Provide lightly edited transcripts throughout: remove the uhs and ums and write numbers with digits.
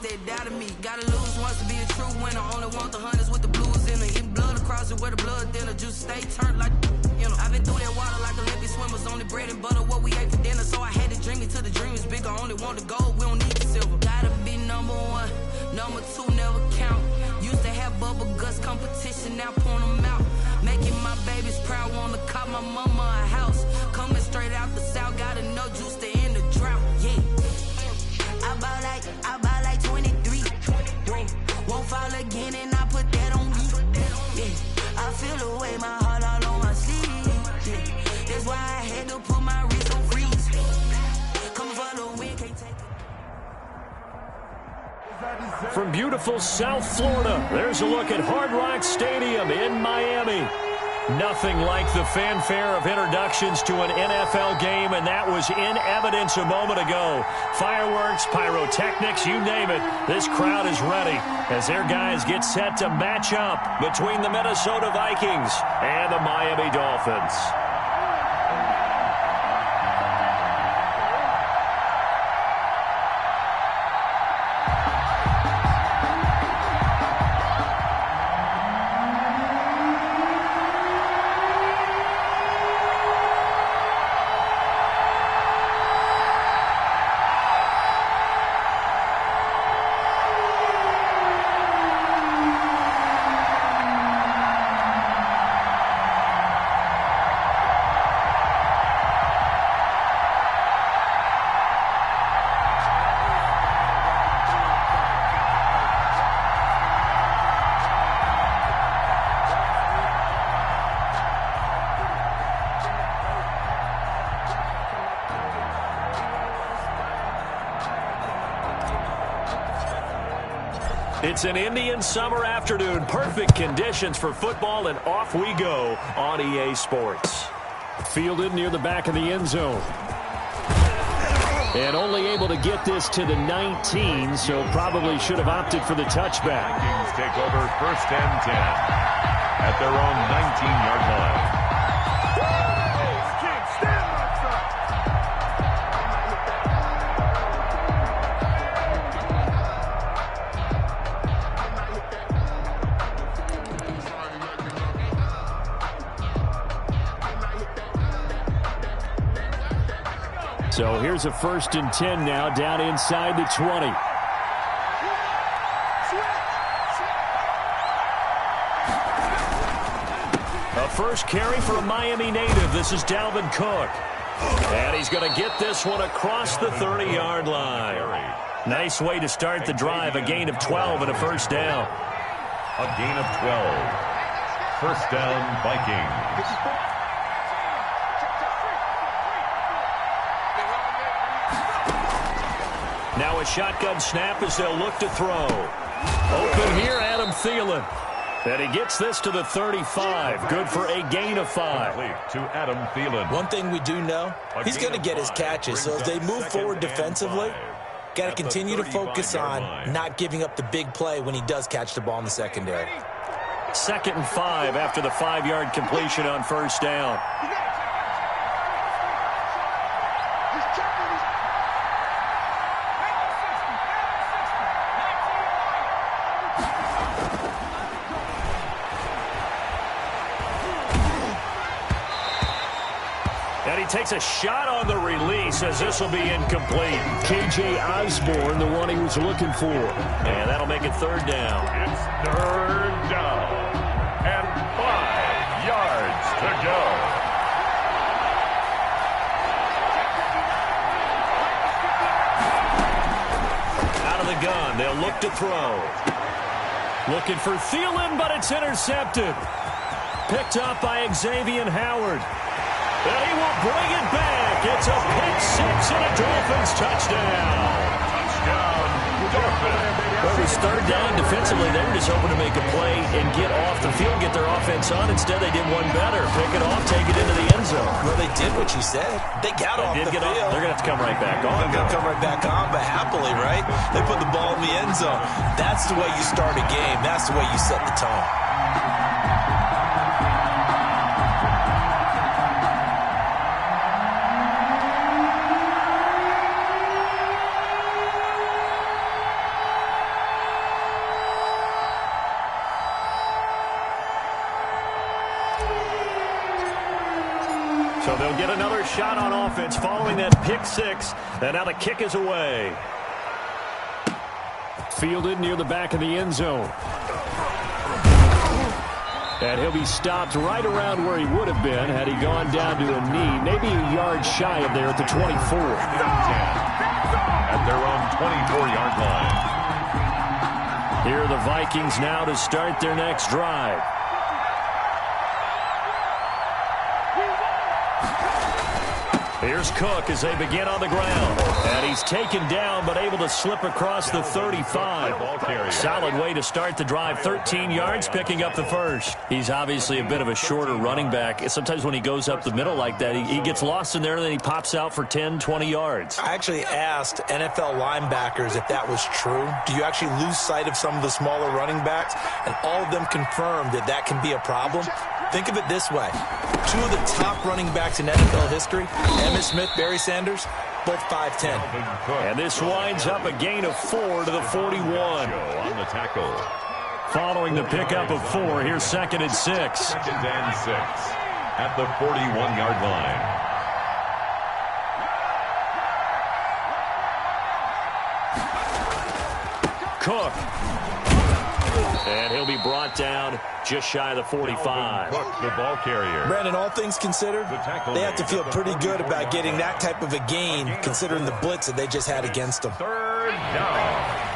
that doubted me. Gotta lose once to be a true winner. Only want the hunters with the blues in her. Eating blood across it where the blood thinner. Juice stay turned like, you know. I've been through that water like Olympic swimmers. Only bread and butter what we ate for dinner. So I had to dream it till the dream is bigger. Only want the gold, we don't need the silver. Gotta be number one, number two never count. Used to have bubble guts competition, now point them out. Making my babies proud, wanna cop my mama a house. Coming straight out the south, gotta know juice to end the drought. Yeah. I bought like 23. Won't fall again and I put that on me. Yeah. I feel the way, my heart all on my sleeve. Yeah. That's why I had to put my wrist on freeze. Coming for the win, can't take it. From beautiful South Florida, there's a look at Hard Rock Stadium in Miami. Nothing like the fanfare of introductions to an NFL game, and that was in evidence a moment ago. Fireworks, pyrotechnics, you name it. This crowd is ready as their guys get set to match up between the Minnesota Vikings and the Miami Dolphins. It's an Indian summer afternoon. Perfect conditions for football, and off we go on EA Sports. Fielded near the back of the end zone. And only able to get this to the 19, so probably should have opted for the touchback. Vikings take over 1st and 10 at their own 19-yard line. So here's a 1st and 10 now, down inside the 20. A first carry for a Miami native. This is Dalvin Cook. And he's going to get this one across the 30-yard line. Nice way to start the drive. A gain of 12 and a first down. A gain of 12. First down, Vikings. Now a shotgun snap as they'll look to throw. Open here, Adam Thielen. And he gets this to the 35. Good for a gain of 5. To Adam Thielen. One thing we do know, he's going to get his catches. So as they move forward defensively, got to continue to focus on not giving up the big play when he does catch the ball in the secondary. 2nd and 5 after the 5-yard completion on first down. And he takes a shot on the release as this will be incomplete. K.J. Osborne, the one he was looking for. And that'll make it 3rd down. It's 3rd down. And 5 yards to go. Out of the gun, they'll look to throw. Looking for Thielen, but it's intercepted. Picked up by Xavier Howard. And he will bring it back. It's a pick six and a Dolphins touchdown. Touchdown, Dolphins. Well, it was 3rd down defensively. They were just hoping to make a play and get off the field, get their offense on. Instead, they did one better. Pick it off, take it into the end zone. Well, they did what you said. They got off the field. They're going to have to come right back on. They're going to come right back on, but happily, right? They put the ball in the end zone. That's the way you start a game. That's the way you set the tone. So they'll get another shot on offense following that pick six. And now the kick is away. Fielded near the back of the end zone. And he'll be stopped right around where he would have been had he gone down to a knee, maybe a yard shy of there at the 24. At their own 24-yard line. Here are the Vikings now to start their next drive. Here's Cook as they begin on the ground. And he's taken down but able to slip across the 35. Solid way to start the drive. 13 yards, picking up the first. He's obviously a bit of a shorter running back. Sometimes when he goes up the middle like that, he gets lost in there and then he pops out for 10, 20 yards. I actually asked NFL linebackers if that was true. Do you actually lose sight of some of the smaller running backs? And all of them confirmed that that can be a problem. Think of it this way. Two of the top running backs in NFL history, Emmitt Smith, Barry Sanders, both 5'10". And this winds up a gain of 4 to the 41. On the tackle. Following the pickup of 4, here's 2nd and 6. 2nd and 6 at the 41-yard line. Cook. And he'll be brought down just shy of the 45. Cook, the ball carrier. Brandon, all things considered, they have to feel pretty good about getting that type of a gain, considering the blitz that they just had against them. 3rd down.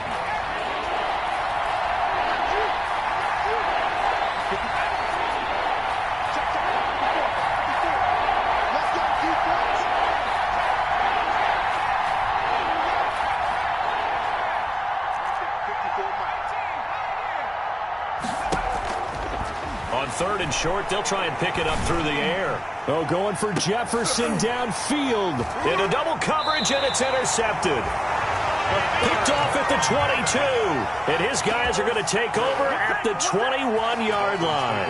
On 3rd and short, they'll try and pick it up through the air. Oh, going for Jefferson downfield. Into double coverage, and it's intercepted. Picked off at the 22. And his guys are going to take over at the 21-yard line.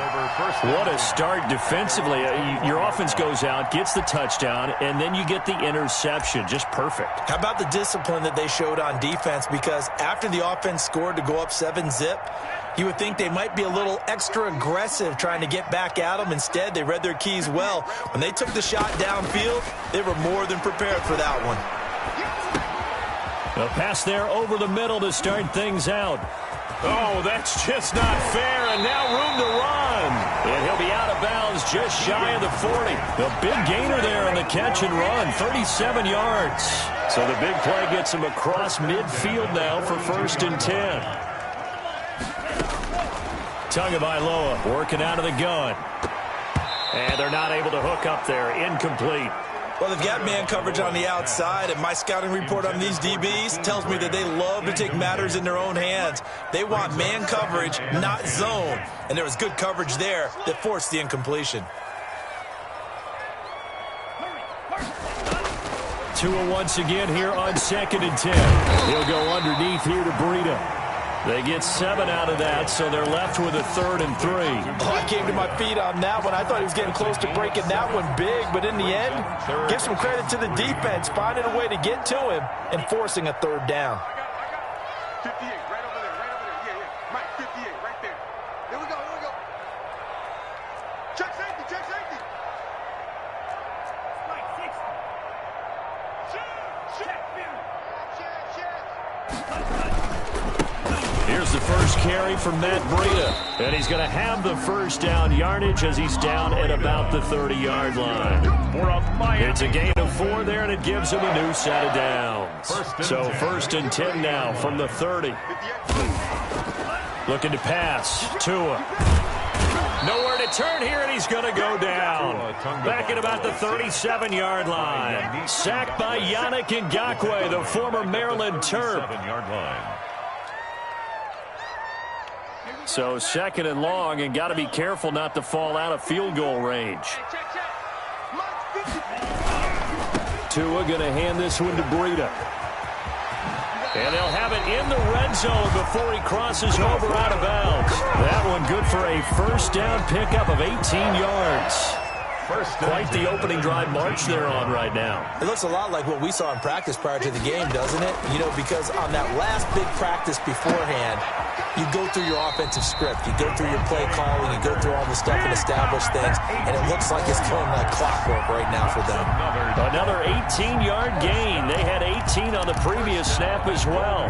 What a start defensively. Your offense goes out, gets the touchdown, and then you get the interception. Just perfect. How about the discipline that they showed on defense? Because after the offense scored to go up 7-zip, you would think they might be a little extra aggressive trying to get back at them. Instead, they read their keys well. When they took the shot downfield, they were more than prepared for that one. A pass there over the middle to start things out. Oh, that's just not fair, and now room to run. And he'll be out of bounds just shy of the 40. The big gainer there on the catch and run, 37 yards. So the big play gets him across midfield now for 1st and 10. Tagovailoa working out of the gun. And they're not able to hook up there. Incomplete. Well, they've got man coverage on the outside, and my scouting report on these DBs tells me that they love to take matters in their own hands. They want man coverage, not zone. And there was good coverage there that forced the incompletion. Tua once again here on 2nd and 10. He'll go underneath here to Breida. They get 7 out of that, so they're left with a 3rd and 3. Oh, I came to my feet on that one. I thought he was getting close to breaking that one big, but in the end, give some credit to the defense, finding a way to get to him and forcing a 3rd down. 58, right over there, right over there. Yeah. Mike, 58, right there. Here we go, here we go. Check safety, check safety. Mike, 60. Check. Here's the first carry from Matt Breida. And he's going to have the first down yardage as he's down at about the 30-yard line. It's a gain of 4 there, and it gives him a new set of downs. So 1st and 10 now from the 30. Looking to pass. Tua. Nowhere to turn here, and he's going to go down. Back at about the 37-yard line. Sacked by Yannick Ngakoue, the former Maryland Terp. So 2nd and long, and got to be careful not to fall out of field goal range. Tua going to hand this one to Breida. And they'll have it in the red zone before he crosses over out of bounds. That one good for a 1st down pickup of 18 yards. Quite the opening drive march they're on right now. It looks a lot like what we saw in practice prior to the game, doesn't it? You know, because on that last big practice beforehand, you go through your offensive script. You go through your play calling. You go through all the stuff and establish things. And it looks like it's going like clockwork right now for them. Another 18-yard gain. They had 18 on the previous snap as well.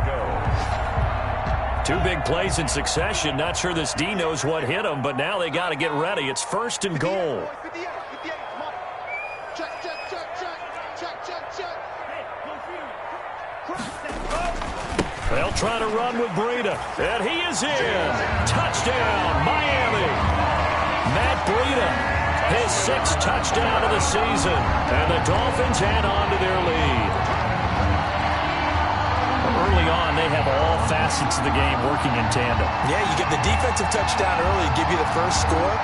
Two big plays in succession. Not sure this D knows what hit them, but now they got to get ready. It's 1st and goal. They'll try to run with Breida, and he is in. Touchdown, Miami. Matt Breida, his 6th touchdown of the season, and the Dolphins add on to their lead. Early on, they have all facets of the game working in tandem. Yeah, you get the defensive touchdown early, give you the first score,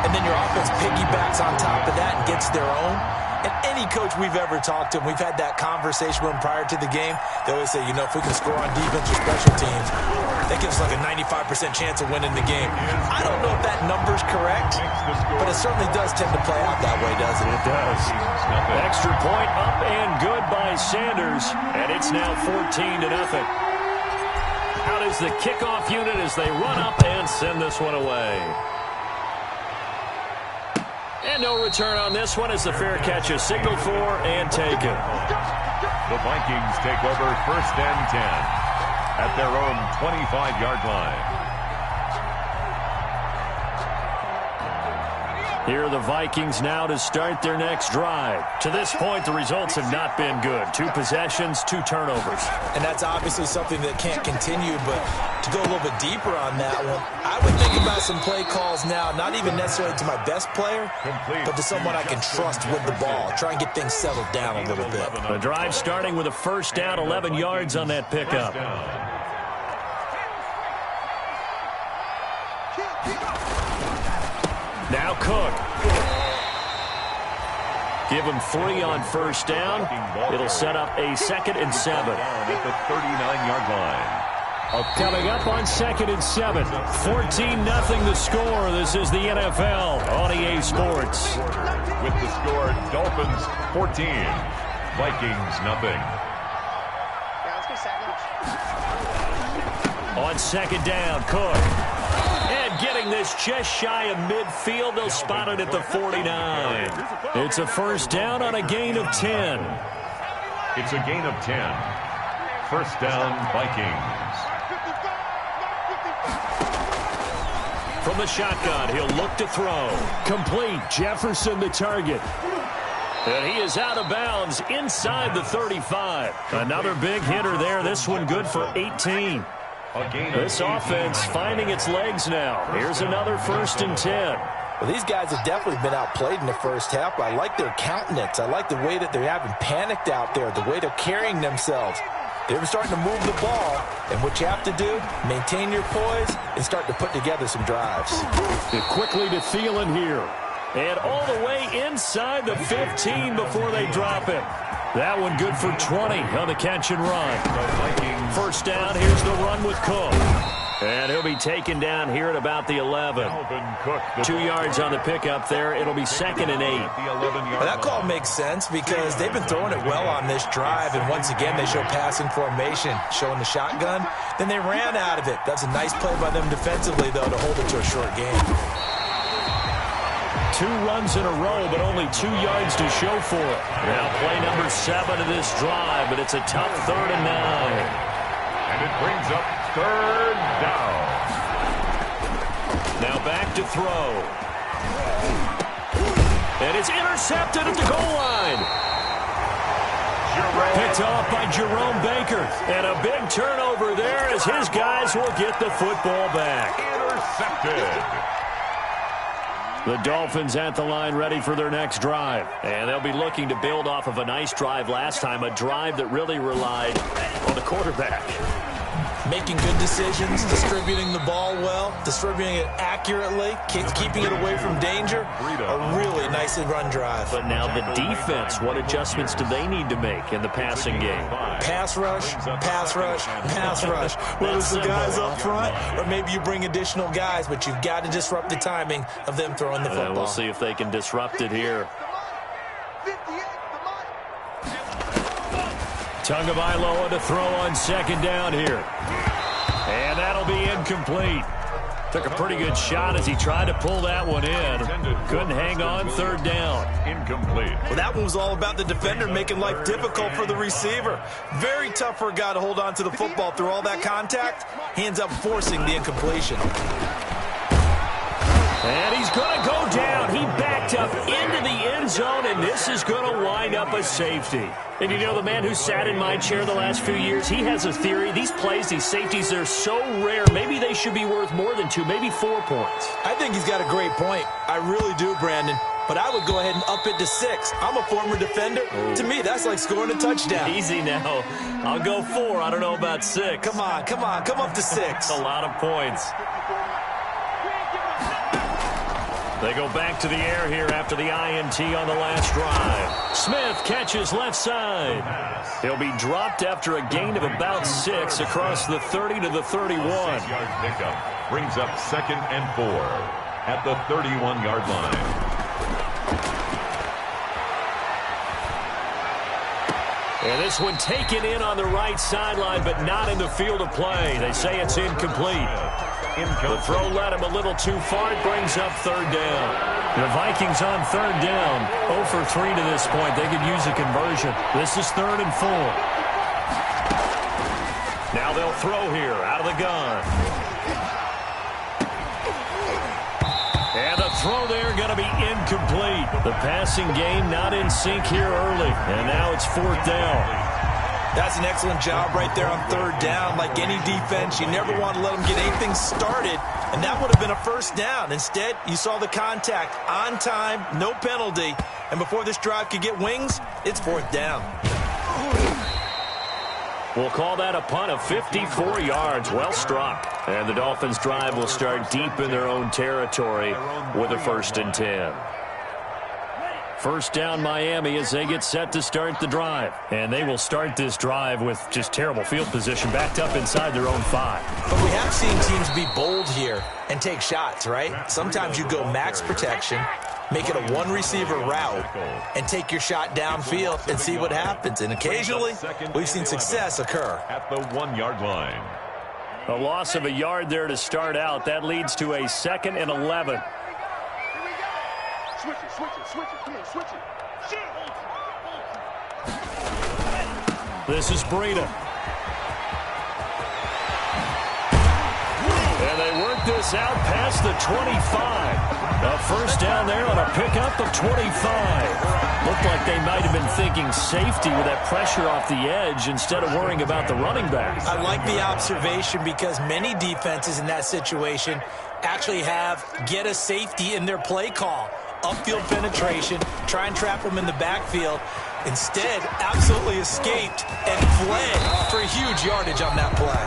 and then your offense piggybacks on top of that and gets their own. And any coach we've ever talked to, and we've had that conversation with them prior to the game, they always say, you know, if we can score on defense or special teams, that gives us like a 95% chance of winning the game. I don't know if that number's correct, but it certainly does tend to play out that way, doesn't it? It does. Extra point up and good by Sanders, and it's now 14-0. Out is the kickoff unit as they run up and send this one away. And no return on this one as the fair catch is signaled for and taken. The Vikings take over 1st and 10 at their own 25-yard line. Here are the Vikings now to start their next drive. To this point, the results have not been good. 2 possessions, 2 turnovers. And that's obviously something that can't continue, but to go a little bit deeper on that one, I would think about some play calls now, not even necessarily to my best player, but to someone I can trust with the ball. Try and get things settled down a little bit. The drive starting with a 1st down, 11 yards on that pickup. Now Cook. Give him 3 on 1st down. It'll set up a 2nd and 7. At the 39-yard line. Coming up on 2nd and 7. 14-0 the score. This is the NFL on EA Sports. With the score, Dolphins 14, Vikings nothing. On 2nd down, Cook. And getting this just shy of midfield. They'll spot it at the 49. It's a 1st down on a gain of 10. It's a gain of 10. 1st down, Vikings. From the shotgun, he'll look to throw. Complete. Jefferson the target. And he is out of bounds inside the 35. Another big hitter there. This one good for 18. This offense finding its legs now. Here's another 1st and 10. Well, these guys have definitely been outplayed in the first half, but I like their countenance. I like the way that they haven't panicked out there, the way they're carrying themselves. They're starting to move the ball, and what you have to do, maintain your poise and start to put together some drives. Quickly to Thielen here. And all the way inside the 15 before they drop it. That one good for 20 on the catch and run. 1st down, here's the run with Cook. And he'll be taken down here at about the 11. 2 yards on the pickup there. It'll be 2nd and 8. Well, that call makes sense because they've been throwing it well on this drive, and once again they show passing formation, showing the shotgun. Then they ran out of it. That's a nice play by them defensively, though, to hold it to a short game. 2 runs in a row, but only 2 yards to show for it. Now play number 7 of this drive, but it's a tough 3rd and 9. And it brings up 3rd down. Now back to throw. And it's intercepted at the goal line. Picked off by Jerome Baker. And a big turnover there as his guys will get the football back. Intercepted. The Dolphins at the line ready for their next drive. And they'll be looking to build off of a nice drive last time, a drive that really relied on the quarterback. making good decisions, distributing the ball well, distributing it accurately, keeping it away from danger. A really nicely run drive. But now the defense, what adjustments do they need to make in the passing game? Pass rush, pass rush, pass rush. Whether it's the guys up front or maybe you bring additional guys, but you've got to disrupt the timing of them throwing the football. We'll see if they can disrupt it here. Tagovailoa to throw on second down here. And that'll be incomplete. Took a pretty good shot as he tried to pull that one in. Couldn't hang on third down. Incomplete. Well, that one was all about the defender making life difficult for the receiver. Very tough for a guy to hold on to the football through all that contact. He ends up forcing the incompletion. And he's going to go down. He backed up into the end zone, and this is going to wind up a safety. And you know, the man who sat in my chair the last few years, he has a theory. These plays, these safeties, they're so rare. Maybe they should be worth more than 2, maybe 4 points. I think he's got a great point. I really do, Brandon. But I would go ahead and up it to 6. I'm a former defender. Ooh. To me, that's like scoring a touchdown. Easy now. I'll go 4. I don't know about 6. Come on. Come up to 6. That's a lot of points. They go back to the air here after the INT on the last drive. Smith catches left side. He'll be dropped after a gain of about 6 across the 30 to the 31. 6-yard pickup brings up 2nd and 4 at the 31-yard line. And this one taken in on the right sideline, but not in the field of play. They say it's incomplete. The throw led him a little too far. It brings up third down. The Vikings on third down. 0 for 3 to this point. They could use a conversion. This is 3rd and 4. Now they'll throw here out of the gun. And the throw there going to be incomplete. The passing game not in sync here early. And now it's 4th down. That's an excellent job right there on third down. Like any defense, you never want to let them get anything started, and that would have been a first down. Instead, you saw the contact on time, no penalty, and before this drive could get wings, it's 4th down. We'll call that a punt of 54 yards. Well struck. And the Dolphins' drive will start deep in their own territory with a 1st and 10. First down Miami as they get set to start the drive. And they will start this drive with just terrible field position, backed up inside their own 5. But we have seen teams be bold here and take shots, right? Sometimes you go max protection, make it a one-receiver route, and take your shot downfield and see what happens. And occasionally, we've seen success occur. At the 1-yard line. A loss of a yard there to start out. That leads to a 2nd and 11. Switch it, come on, switch it. This is Breida. And they work this out past the 25. A first down there on a pickup of 25. Looked like they might have been thinking safety with that pressure off the edge instead of worrying about the running back. I like the observation because many defenses in that situation actually have get a safety in their play call. Upfield penetration, try and trap them in the backfield. Instead, absolutely escaped and fled for huge yardage on that play.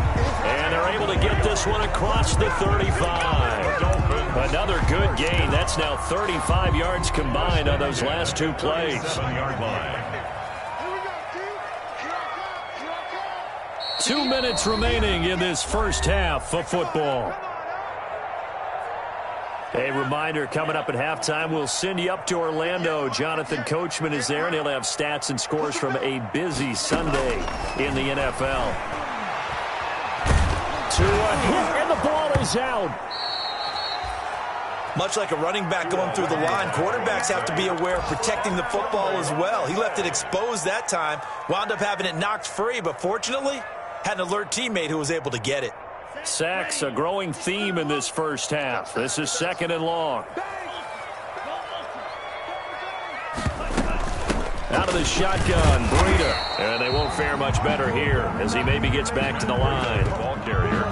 And they're able to get this one across the 35. Another good gain. That's now 35 yards combined on those last 2 plays. 7-yard line. 2 minutes remaining in this first half of football. A reminder, coming up at halftime, we'll send you up to Orlando. Jonathan Coachman is there, and he'll have stats and scores from a busy Sunday in the NFL. To a hit, and the ball is out. Much like a running back going through the line, quarterbacks have to be aware of protecting the football as well. He left it exposed that time, wound up having it knocked free, but fortunately, had an alert teammate who was able to get it. Sacks, a growing theme in this first half. This is 2nd and long. Out of the shotgun, Breida. And they won't fare much better here as he maybe gets back to the line.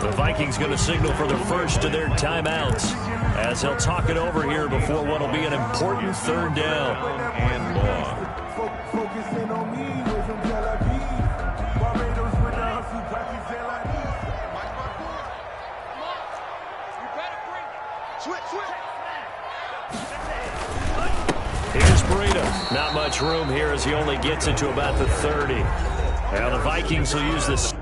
The Vikings going to signal for the first of their timeouts as they'll talk it over here before what will be an important 3rd down. And long. Switch, switch. Here's Breida. Not much room here as he only gets it to about the 30. Now the Vikings will use this.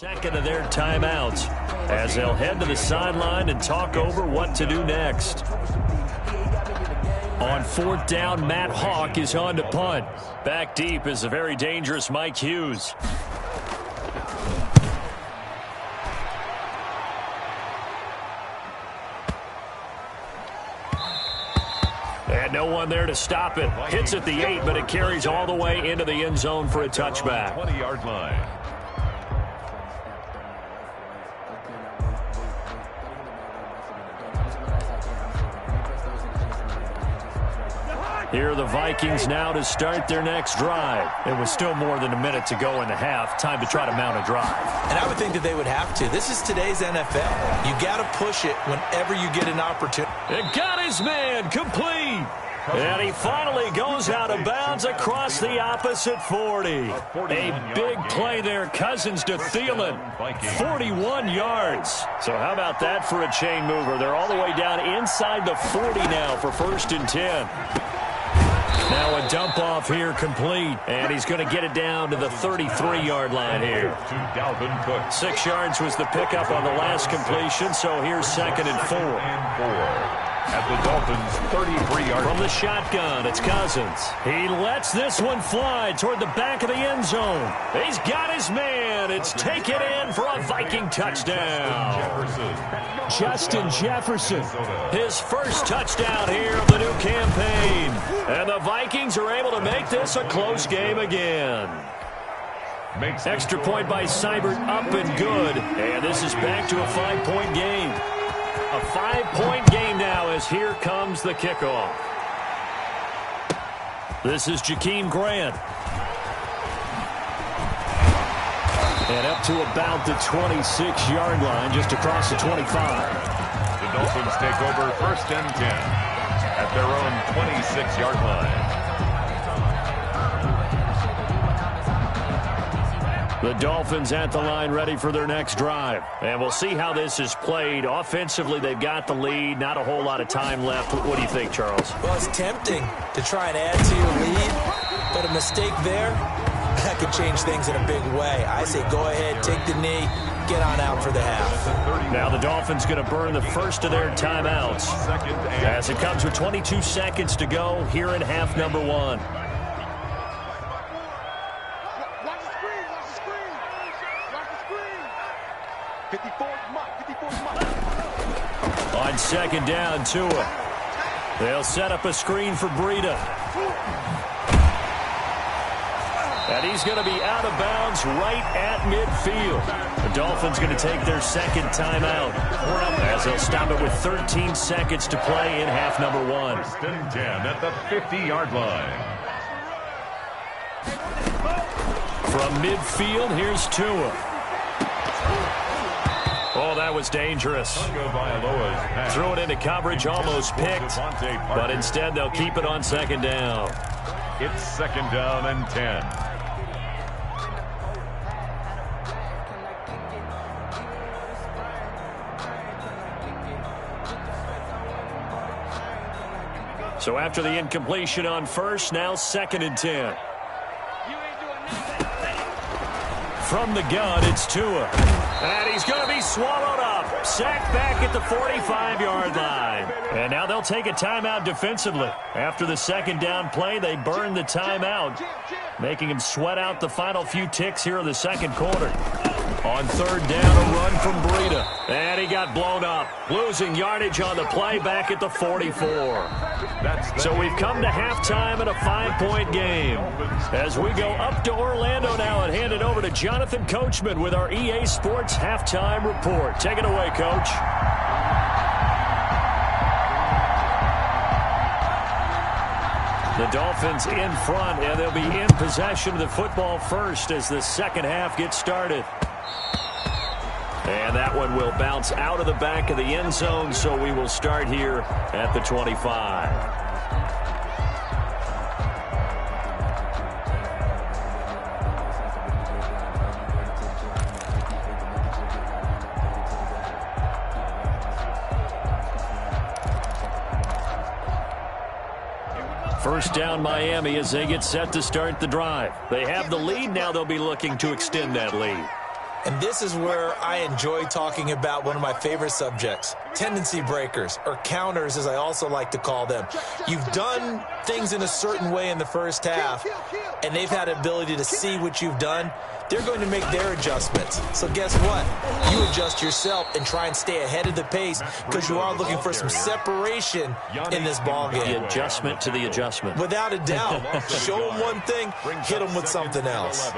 Second of their timeouts as they'll head to the sideline and talk over what to do next. On fourth down, Matt Hawk is on to punt. Back deep is the very dangerous Mike Hughes. And no one there to stop it. Hits at the 8, but it carries all the way into the end zone for a touchback. 20-yard line. Here are the Vikings now to start their next drive. It was still more than a minute to go in the half. Time to try to mount a drive. And I would think that they would have to. This is today's NFL. You got to push it whenever you get an opportunity. It got his man complete. And he finally goes out of bounds across the opposite 40. A big play there. Cousins to Thielen. 41 yards. So how about that for a chain mover? They're all the way down inside the 40 now for 1st and 10. Now a dump off here complete. And he's going to get it down to the 33-yard line here. 6 yards was the pickup on the last completion. So here's 2nd and 4. At the Dolphins' 33-yard from the shotgun, it's Cousins. He lets this one fly toward the back of the end zone. He's got his man. It's taken in for a Viking touchdown. Justin Jefferson. His first touchdown here of the new campaign. And the Vikings are able to make this a close game again. Extra point by Seibert up and good. And this is back to a 5-point game. A 5-point game now as here comes the kickoff. This is Jakeem Grant. And up to about the 26-yard line, just across the 25. The Dolphins take over 1st and 10 at their own 26-yard line. The Dolphins at the line ready for their next drive. And we'll see how this is played. Offensively, they've got the lead. Not a whole lot of time left. What do you think, Charles? Well, it's tempting to try and add to your lead, but a mistake there, that could change things in a big way. I say go ahead, take the knee, get on out for the half. Now the Dolphins going to burn the first of their timeouts as it comes with 22 seconds to go here in half number 1. On 2nd down, Tua. They'll set up a screen for Breida. And he's going to be out of bounds right at midfield. The Dolphins going to take their 2nd timeout as they'll stop it with 13 seconds to play in half number 1. 1st and 10 at the 50-yard line. From midfield, here's Tua. Oh, that was dangerous. Threw it into coverage, almost picked. But instead, they'll keep it on 2nd down. It's 2nd down and 10. So after the incompletion on 1st, now 2nd and 10. From the gun, it's Tua. And he's going to be swallowed up. Sacked back at the 45-yard line. And now they'll take a timeout defensively. After the second down play, they burn the timeout, making him sweat out the final few ticks here in the second quarter. On third down, a run from Breida. And he got blown up, losing yardage on the play back at the 44. So we've come to halftime in a 5-point game. As we go up to Orlando now and hand it over to Jonathan Coachman with our EA Sports Halftime Report. Take it away, Coach. The Dolphins in front, and they'll be in possession of the football first as the second half gets started. And that one will bounce out of the back of the end zone, so we will start here at the 25. First down, Miami, as they get set to start the drive. They have the lead. Now they'll be looking to extend that lead. And this is where I enjoy talking about one of my favorite subjects, tendency breakers, or counters, as I also like to call them. You've done things in a certain way in the first half, and they've had the ability to see what you've done. They're going to make their adjustments. So guess what? You adjust yourself and try and stay ahead of the pace because you are looking for some separation in this ball game. The adjustment to the adjustment. Without a doubt. Show them one thing, hit them with something else.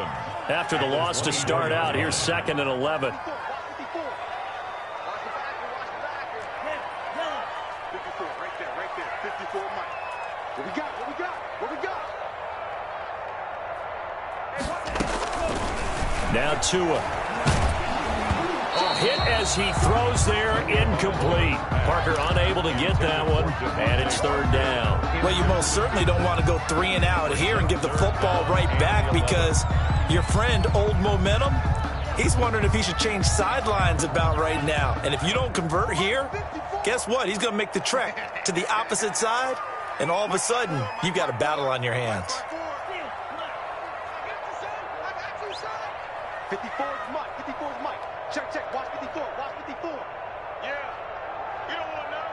After the loss to start out, here's 2nd and 11. 54 right there. 54, Mike. What we got? Now Tua. Hit as he throws there, incomplete. Parker unable to get that one, and it's third down. Well, you most certainly don't want to go 3 and out here and give the football right back because your friend, Old Momentum, he's wondering if he should change sidelines about right now. And if you don't convert here, guess what? He's going to make the trek to the opposite side, and all of a sudden, you've got a battle on your hands. 54's Mike. Check. Watch 54. Yeah. You don't want to know.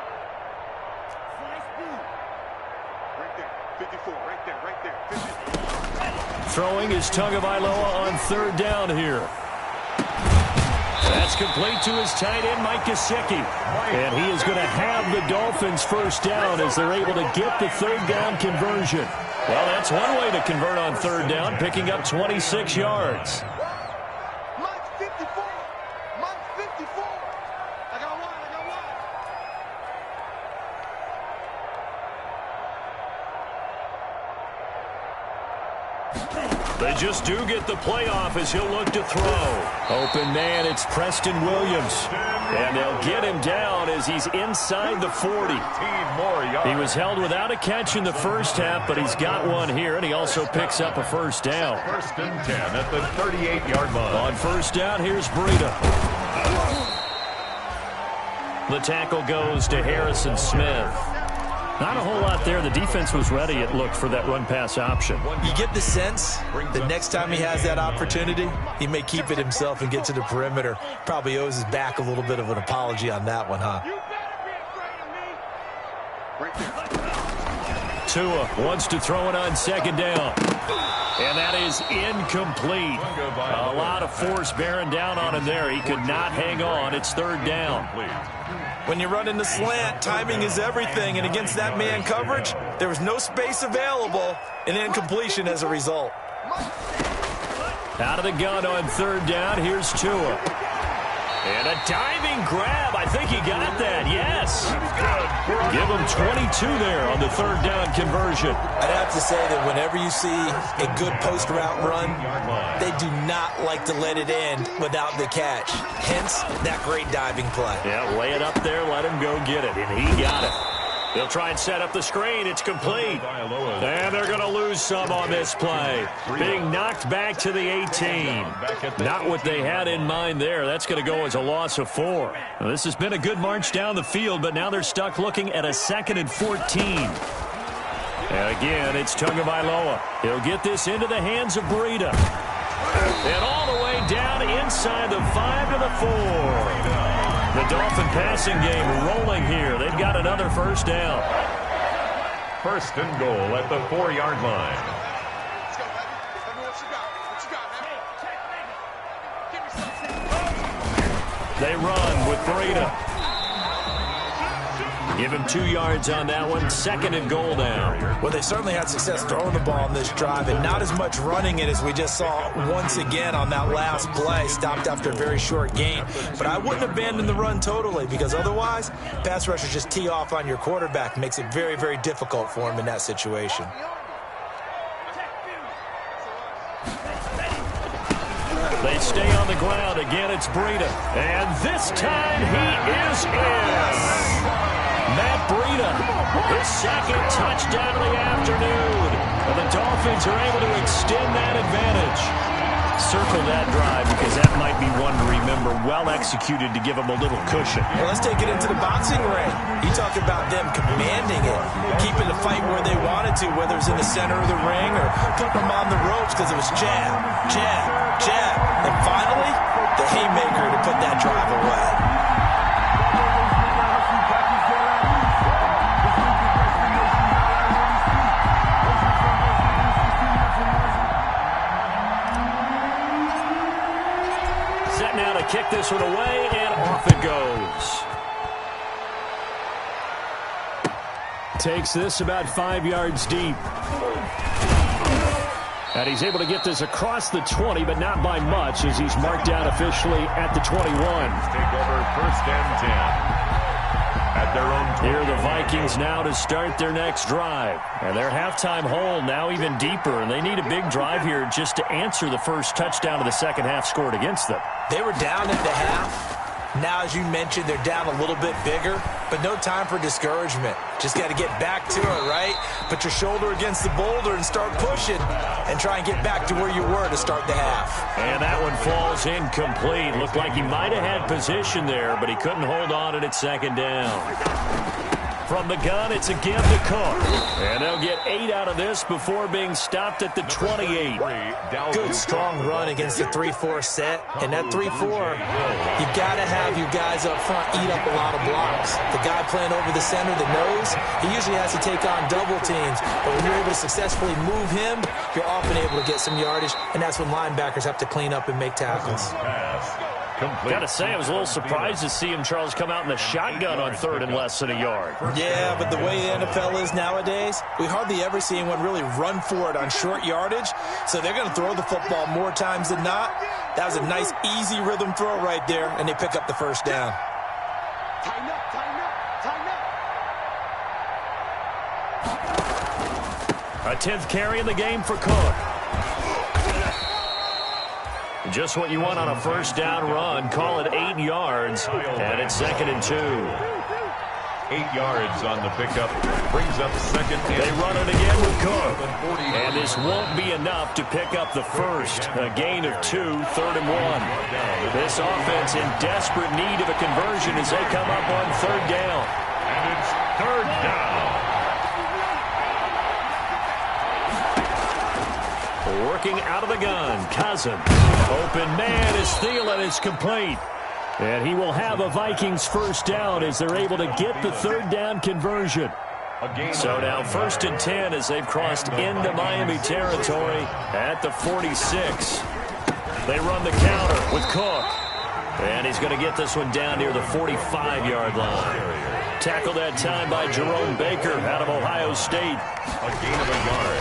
Right there. 54. Right there. 54. Throwing is Tagovailoa on third down here. That's complete to his tight end, Mike Gesicki. And he is going to have the Dolphins first down as they're able to get the third down conversion. Well, that's one way to convert on third down, picking up 26 yards. They just do get the playoff as he'll look to throw. Open man, it's Preston Williams. And they'll get him down as he's inside the 40. He was held without a catch in the first half, but he's got one here, and he also picks up a first down. 1st and 10 at the 38-yard line. On first down, here's Breida. The tackle goes to Harrison Smith. Not a whole lot there. The defense was ready, it looked, for that run-pass option. You get the sense the next time he has that opportunity, he may keep it himself and get to the perimeter. Probably owes his back a little bit of an apology on that one, huh? Tua wants to throw it on second down. And that is incomplete. A lot of force bearing down on him there. He could not hang on. It's third down. When you're running the slant, timing is everything. And against that man coverage, there was no space available, and incompletion as a result. Out of the gun on third down, here's Tua. And a diving grab. I think he got that. Yes. Give him 22 there on the third down conversion. I'd have to say that whenever you see a good post-route run, they do not like to let it end without the catch. Hence, that great diving play. Yeah, lay it up there, let him go get it, and he got it. They'll try and set up the screen. It's complete. And they're going to lose some on this play. Being knocked back to the 18. Not what they had in mind there. That's going to go as a loss of 4. Now, this has been a good march down the field, but now they're stuck looking at a 2nd and 14. And again, it's Tagovailoa. He'll get this into the hands of Breida. And all the way down inside the 5 to the 4. The Dolphin passing game rolling here. They've got another first down. First and goal at the 4-yard line. Let's go, baby. Tell me what you got. What you got, man? Give me something. They run with Breida. Give him 2 yards on that one. Second and goal now. Well, they certainly had success throwing the ball on this drive, and not as much running it as we just saw once again on that last play. Stopped after a very short gain. But I wouldn't abandon the run totally, because otherwise, pass rushers just tee off on your quarterback. Makes it very, very difficult for him in that situation. They stay on the ground. Again, it's Breida. And this time he is in. Matt Breida, his second touchdown of the afternoon. And the Dolphins are able to extend that advantage. Circle that drive because that might be one to remember. Well executed to give them a little cushion. Well, let's take it into the boxing ring. You talk about them commanding it, keeping the fight where they wanted to, whether it's in the center of the ring or putting them on the ropes because it was jab, jab, jab. And finally, the haymaker to put that drive away. Now to kick this one away, and off it goes. Takes this about 5 yards deep. And he's able to get this across the 20, but not by much, as he's marked down officially at the 21. Take over first and 10. At their own 20. Here are the Vikings now to start their next drive. And their halftime hole now even deeper, and they need a big drive here just to answer the first touchdown of the second half scored against them. They were down at the half. Now, as you mentioned, they're down a little bit bigger, but no time for discouragement. Just got to get back to it, right? Put your shoulder against the boulder and start pushing and try and get back to where you were to start the half. And that one falls incomplete. Looked like he might have had position there, but he couldn't hold on at second down. From the gun, it's again to Cook. And they'll get 8 out of this before being stopped at the 28. Good, strong run against the 3-4 set. And that 3-4, you've got to have your guys up front eat up a lot of blocks. The guy playing over the center, the nose, he usually has to take on double teams. But when you're able to successfully move him, you're often able to get some yardage. And that's when linebackers have to clean up and make tackles. Got to say, I was a little surprised to see him, Charles, come out in the shotgun on third and less than a yard. Yeah, but the way the NFL is nowadays, we hardly ever see anyone really run for it on short yardage. So they're going to throw the football more times than not. That was a nice, easy rhythm throw right there, and they pick up the first down. Tighten up, tighten up, tighten up. A 10th carry in the game for Cook. Just what you want on a first down run. Call it 8 yards, and it's 2nd and 2. 8 yards on the pickup. Brings up second. They run it again with Cook. And this won't be enough to pick up the first. A gain of 2, 3rd and 1. This offense in desperate need of a conversion as they come up on 3rd down. And it's 3rd down. Working out of the gun, Cousins. Open man as Thielen is complete. And he will have a Vikings first down as they're able to get the 3rd down conversion. So now 1st and 10 as they've crossed into Miami territory at the 46. They run the counter with Cook. And he's going to get this one down near the 45-yard line. Tackled that time by Jerome Baker out of Ohio State. A gain of a yard.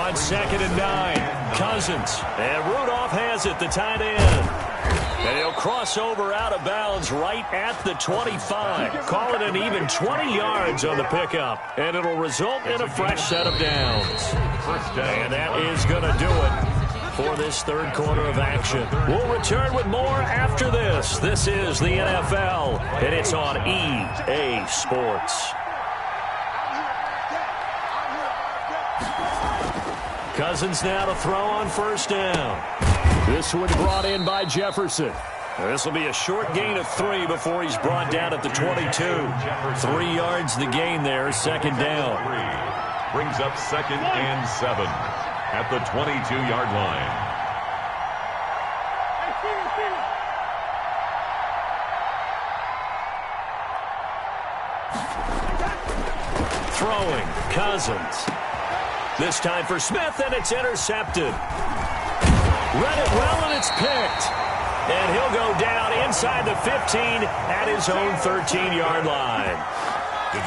On 2nd and 9, Cousins. And Rudolph has it, the tight end. And he'll cross over out of bounds right at the 25. Call it an even 20 yards on the pickup. And it'll result in a fresh set of downs. And that is going to do it for this 3rd quarter of action. We'll return with more after this. This is the NFL, and it's on EA Sports. Cousins now to throw on 1st down. This one brought in by Jefferson. This will be a short gain of 3 before he's brought down at the 22. 3 yards the gain there, 2nd down. Brings up 2nd and 7 at the 22-yard line. Throwing, Cousins. This time for Smith, and it's intercepted. Read it well, and it's picked. And he'll go down inside the 15 at his own 13-yard line.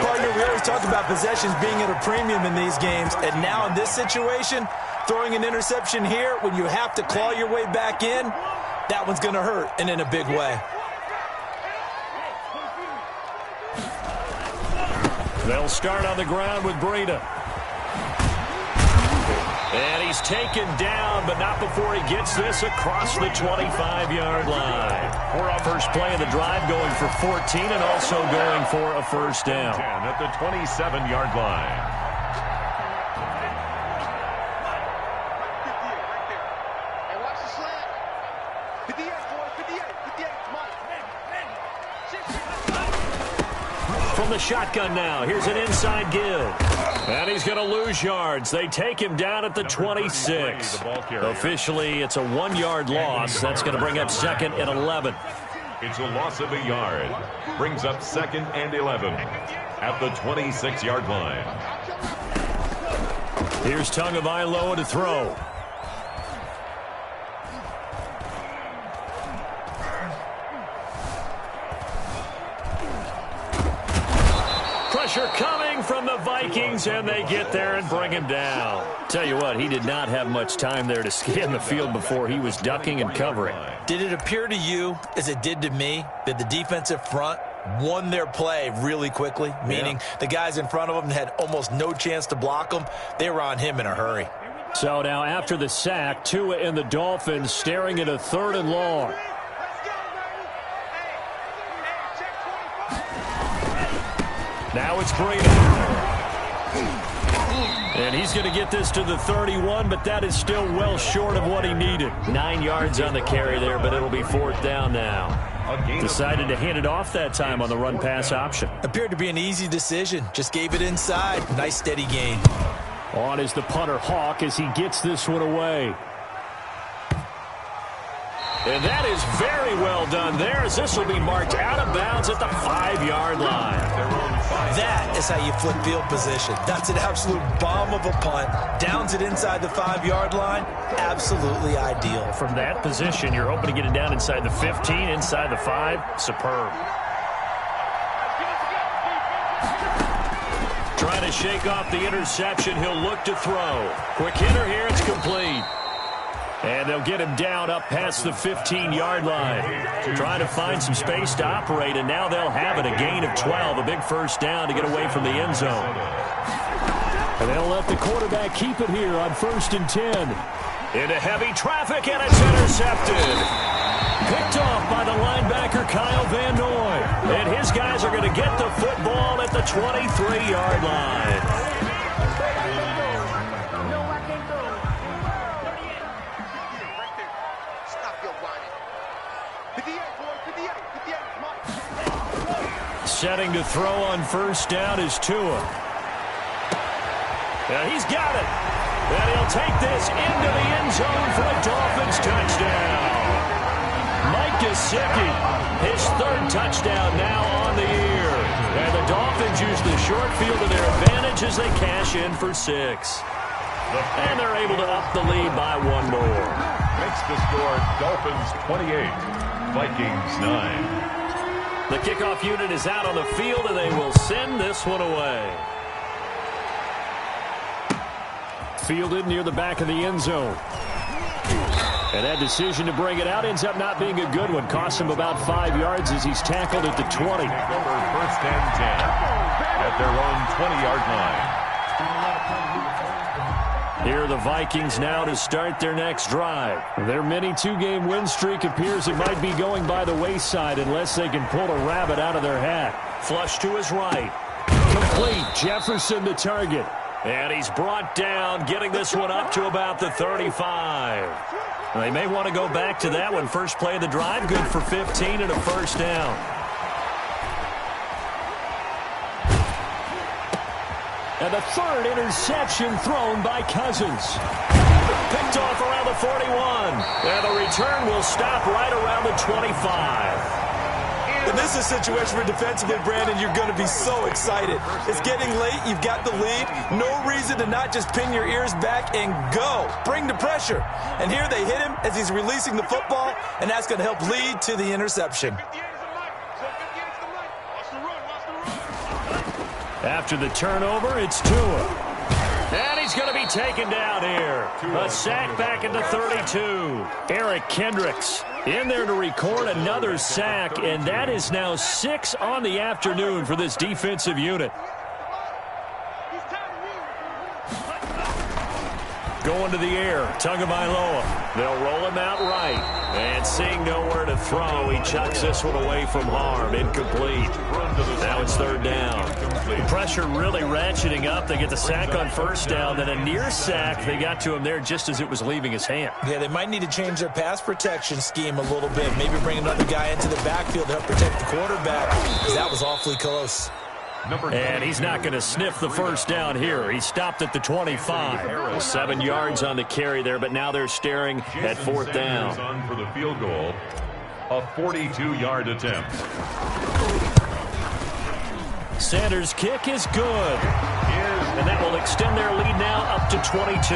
Partner, we always talk about possessions being at a premium in these games, and now in this situation, throwing an interception here when you have to claw your way back in, that one's going to hurt, and in a big way. They'll start on the ground with Breida. And he's taken down, but not before he gets this across the 25-yard line. For our first play of the drive, going for 14 and also going for a first down. 10 at the 27-yard line. 58 right there. Hey, watch the slant. 58, boys. 58. 58. Come on. From the shotgun now, here's an inside give. And he's going to lose yards. They take him down at the 26. Officially, it's a 1-yard loss. That's going to bring up 2nd and 11. It's a loss of a yard. Brings up 2nd and 11 at the 26-yard line. Here's Tagovailoa to throw. Pressure coming from the Vikings, and they get there and bring him down. Tell you what, he did not have much time there to scan the field before he was ducking and covering. Did it appear to you, as it did to me, that the defensive front won their play really quickly? Meaning the guys in front of them had almost no chance to block them. They were on him in a hurry. So now after the sack, Tua and the Dolphins staring at a 3rd and long. Now it's Breida. And he's going to get this to the 31, but that is still well short of what he needed. 9 yards on the carry there, but it'll be 4th down now. Decided to hand it off that time on the run-pass option. Appeared to be an easy decision. Just gave it inside. Nice steady gain. On is the punter Hawk as he gets this one away. And that is very well done there, as this will be marked out of bounds at the 5-yard line. That is how you flip field position. That's an absolute bomb of a punt. Downs it inside the 5-yard line. Absolutely ideal. From that position, you're hoping to get it down inside the 15, inside the 5. Superb. Trying to shake off the interception. He'll look to throw. Quick hitter here. It's complete. And they'll get him down up past the 15-yard line. Trying to find some space to operate, and now they'll have it. A gain of 12, a big first down to get away from the end zone. And they'll let the quarterback keep it here on 1st and 10. Into heavy traffic, and it's intercepted. Picked off by the linebacker, Kyle Van Noy. And his guys are going to get the football at the 23-yard line. Setting to throw on 1st down is Tua. Yeah, he's got it. And he'll take this into the end zone for a Dolphins touchdown. Mike Gesicki, his 3rd touchdown now on the year. And the Dolphins use the short field to their advantage as they cash in for 6. And they're able to up the lead by 1 more. Makes the score Dolphins 28, Vikings 9. The kickoff unit is out on the field, and they will send this one away. Fielded near the back of the end zone. And that decision to bring it out ends up not being a good one. Costs him about 5 yards as he's tackled at the 20. Over 1st and 10 at their own 20-yard line. Here are the Vikings now to start their next drive. Their mini 2-game win streak appears it might be going by the wayside unless they can pull a rabbit out of their hat. Flush to his right. Complete. Jefferson the target. And he's brought down, getting this one up to about the 35. They may want to go back to that one. First play of the drive, good for 15 and a first down. And the 3rd interception thrown by Cousins. Picked off around the 41. And the return will stop right around the 25. And this is a situation where defensively, Brandon, you're going to be so excited. It's getting late. You've got the lead. No reason to not just pin your ears back and go. Bring the pressure. And here they hit him as he's releasing the football, and that's going to help lead to the interception. After the turnover, it's Tua. And he's going to be taken down here. A sack back into 32. Eric Kendricks in there to record another sack, and that is now 6 on the afternoon for this defensive unit. Going to the air, Tagovailoa. They'll roll him out right. And seeing nowhere to throw, he chucks this one away from harm. Incomplete. Now it's third down. The pressure really ratcheting up. They get the sack on first down. Then a near sack. They got to him there just as it was leaving his hand. Yeah, they might need to change their pass protection scheme a little bit. Maybe bring another guy into the backfield to help protect the quarterback, because that was awfully close. And he's not going to sniff the first down here. He stopped at the 25. 7 yards on the carry there, but now they're staring at fourth down. On for the field goal, a 42-yard attempt. Sanders' kick is good. And that will extend their lead now up to 22.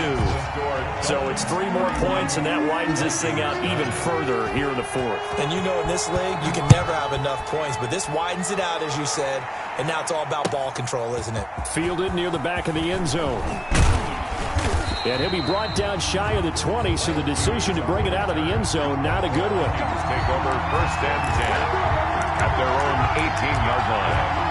So it's 3 more points, and that widens this thing out even further here in the fourth. And you know in this league, you can never have enough points, but this widens it out, as you said, and now it's all about ball control, isn't it? Fielded near the back of the end zone. And he'll be brought down shy of the 20, so the decision to bring it out of the end zone, not a good one. Take over first and 10 at their own 18-yard line.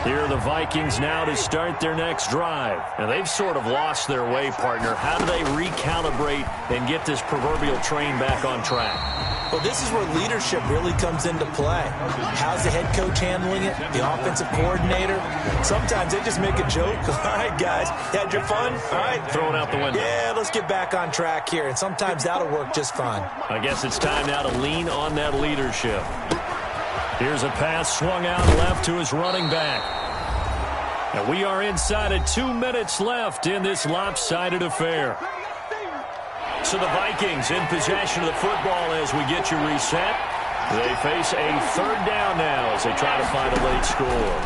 Here are the Vikings now to start their next drive. And they've sort of lost their way, partner. How do they recalibrate and get this proverbial train back on track? Well, this is where leadership really comes into play. How's the head coach handling it? The offensive coordinator? Sometimes they just make a joke. All right, guys, you had your fun? All right. Throw it out the window. Yeah, let's get back on track here. And sometimes that'll work just fine. I guess it's time now to lean on that leadership. Here's a pass swung out left to his running back. And we are inside of 2 minutes left in this lopsided affair. So the Vikings in possession of the football as we get you reset. They face a third down now as they try to find a late score.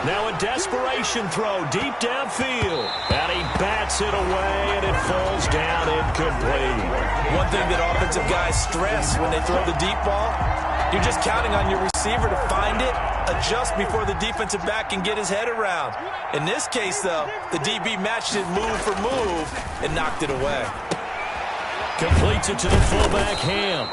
Now a desperation throw deep downfield. And he bats it away, and it falls down incomplete. One thing that offensive guys stress when they throw the deep ball, you're just counting on your receiver to find it, adjust before the defensive back can get his head around. In this case, though, the DB matched it move for move and knocked it away. Completes it to the fullback, Ham.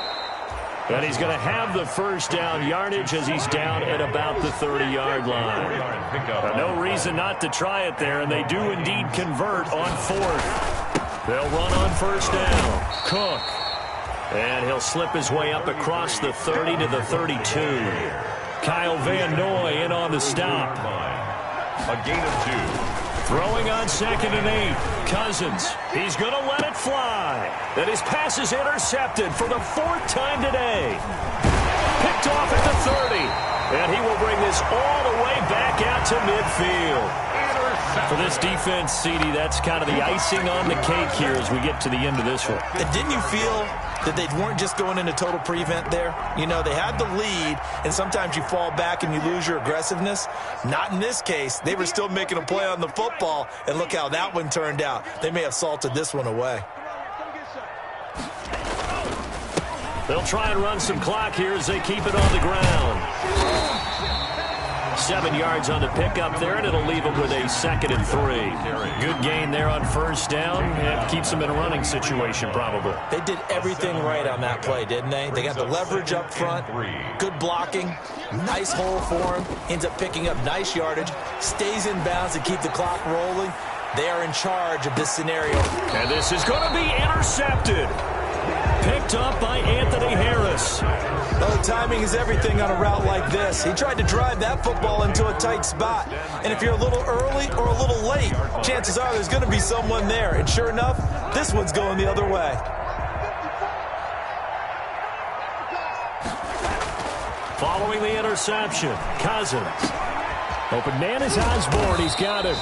And he's going to have the first down yardage as he's down at about the 30-yard line. No reason not to try it there, and they do indeed convert on fourth. They'll run on first down. Cook. And he'll slip his way up across the 30 to the 32. Kyle Van Noy in on the stop. A gain of 2. Throwing on 2nd and 8. Cousins. He's going to let it fly. And his pass is intercepted for the 4th time today. Picked off at the 30. And he will bring this all the way back out to midfield. For this defense, CD, that's kind of the icing on the cake here as we get to the end of this one. And didn't you feel that they weren't just going into total prevent there? You know, they had the lead, and sometimes you fall back and you lose your aggressiveness. Not in this case. They were still making a play on the football, and look how that one turned out. They may have salted this one away. They'll try and run some clock here as they keep it on the ground. 7 yards on the pickup there, and it'll leave them with a 2nd and 3. Good gain there on first down. It keeps them in a running situation, probably. They did everything right on that play, didn't they? They got the leverage up front, good blocking, nice hole for him, ends up picking up nice yardage, stays in bounds to keep the clock rolling. They are in charge of this scenario. And this is going to be intercepted. Picked up by Anthony Harris. Oh, timing is everything on a route like this. He tried to drive that football into a tight spot. And if you're a little early or a little late, chances are there's going to be someone there. And sure enough, this one's going the other way. Following the interception, Cousins. Open man is Osborne. He's got him.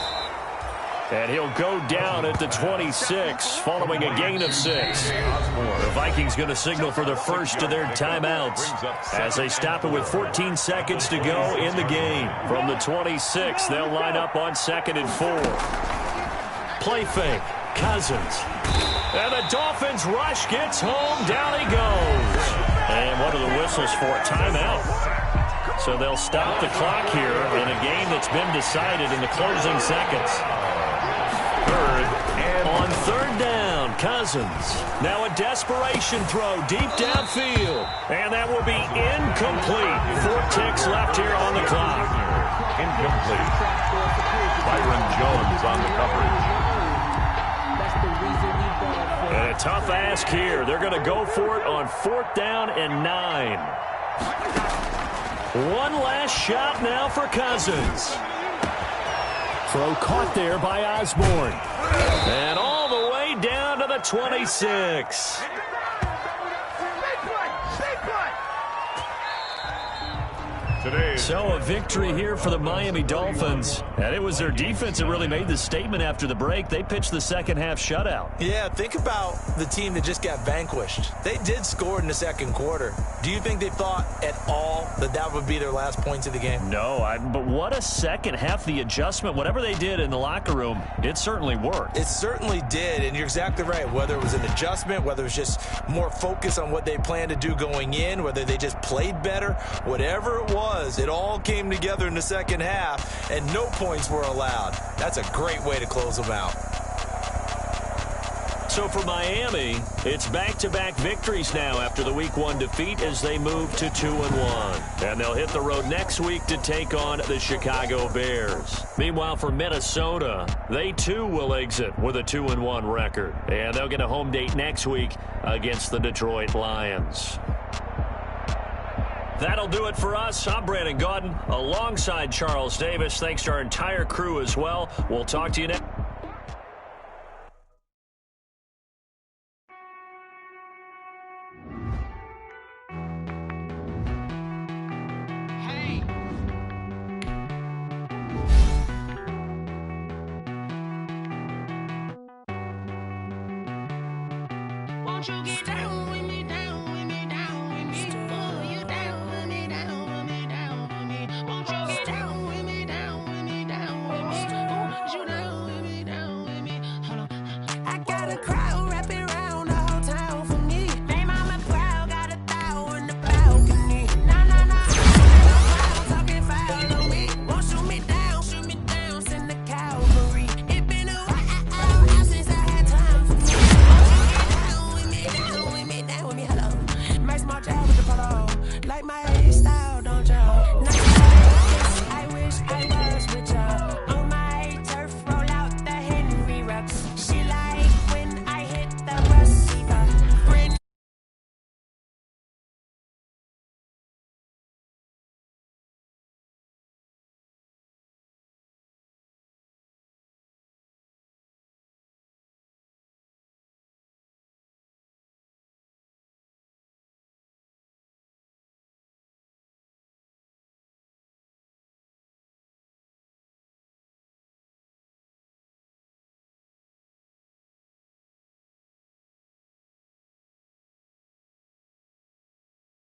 And he'll go down at the 26 following a gain of 6. The Vikings going to signal for the first of their timeouts as they stop it with 14 seconds to go in the game. From the 26, they'll line up on 2nd and 4. Play fake. Cousins. And the Dolphins rush gets home. Down he goes. And what are the whistles for? Timeout. So they'll stop the clock here in a game that's been decided in the closing seconds. On 3rd down, Cousins. Now a desperation throw deep downfield. And that will be incomplete. 4 ticks left here on the clock. Incomplete. Byron Jones on the coverage. And a tough ask here. They're going to go for it on 4th down and 9. One last shot now for Cousins. Throw caught there by Osborne. And all the way down to the 26. So a victory here for the Miami Dolphins. And it was their defense that really made the statement after the break. They pitched the second half shutout. Yeah, think about the team that just got vanquished. They did score in the second quarter. Do you think they thought at all that that would be their last points of the game? No, but what a second half. The adjustment, whatever they did in the locker room, it certainly worked. It certainly did, and you're exactly right. Whether it was an adjustment, whether it was just more focus on what they planned to do going in, whether they just played better, whatever it was, it all came together in the second half, and no points were allowed. That's a great way to close them out. So for Miami, it's back-to-back victories now after the Week 1 defeat as they move to 2-1. And they'll hit the road next week to take on the Chicago Bears. Meanwhile, for Minnesota, they too will exit with a 2-1 record. And they'll get a home date next week against the Detroit Lions. That'll do it for us. I'm Brandon Gaudin alongside Charles Davis. Thanks to our entire crew as well. We'll talk to you next. Won't you get down?